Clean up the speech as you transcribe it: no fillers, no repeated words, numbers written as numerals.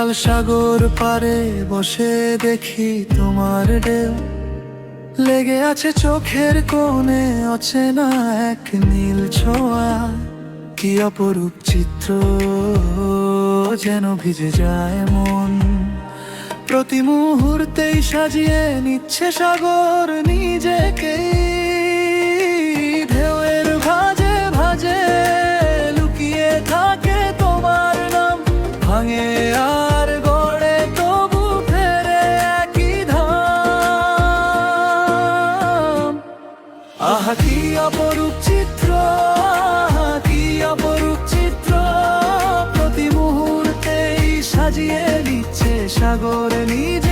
বিশাল সাগর পারে বসে দেখি তোমার ঢেউ, লেগে আছে চোখের কোণে অচেনা এক নীল ছোঁয়া। কি অপরূপ চিত্র, যেন ভিজে যায় মন। প্রতি মুহূর্তেই সাজিয়ে নিচ্ছে সাগর নিজেকে। ঢেউয়ের ভাঁজে ভাঁজে লুকিয়ে থাকে তোমার নাম, ভাঙে আর গড়ে তবু ফেরে একই ধাম। আহা কি অপরূপ চিত্র, আহা কি অপরূপ চিত্র, প্রতি মুহূর্তেই সাজিয়ে নিচ্ছে সাগর নিজ